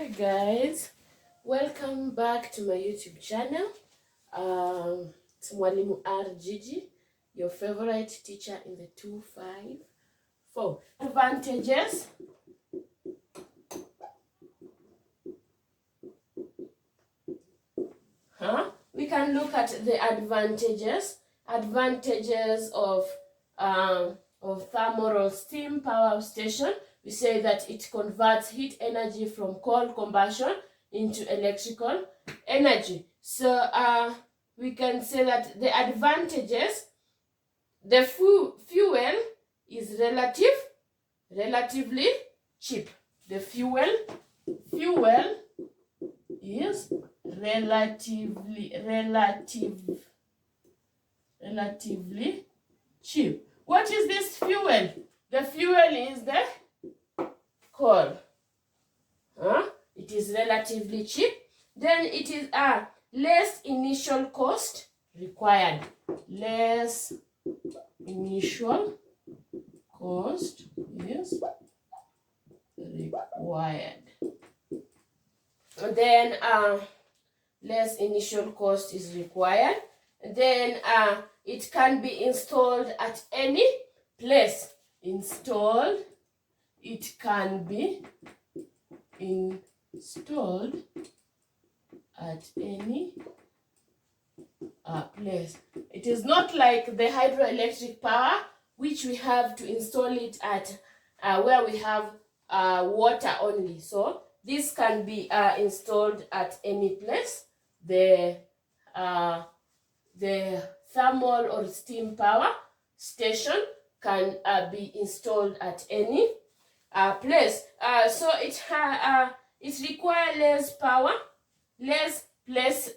Hi guys, welcome back to my YouTube channel. It's Mwalimu R Gigi, your favorite teacher in the 254. Advantages. We can look at the advantages. Advantages of thermal or steam power station. We say that it converts heat energy from coal combustion into electrical energy. So we can say that the advantages, the fuel is relatively cheap. The fuel is relatively cheap. What is this fuel? The fuel is the coal. It is relatively cheap. Then it is less initial cost required. Less initial cost is required. And then less initial cost is required. Then it can be installed at any place. It can be installed at any place. It is not like the hydroelectric power, which we have to install it at where we have water only. So this can be installed at any place. The thermal or steam power station can be installed at any place. So it requires less power, less places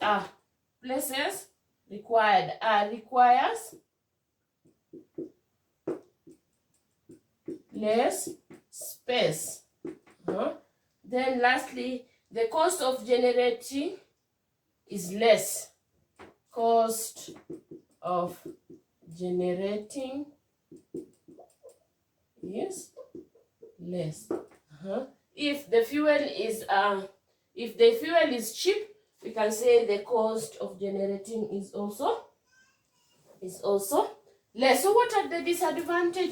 required. Requires less space. Then lastly, the cost of generating is less. Cost of generating is less. If the fuel is cheap, we can say the cost of generating is also less. So what are the disadvantages?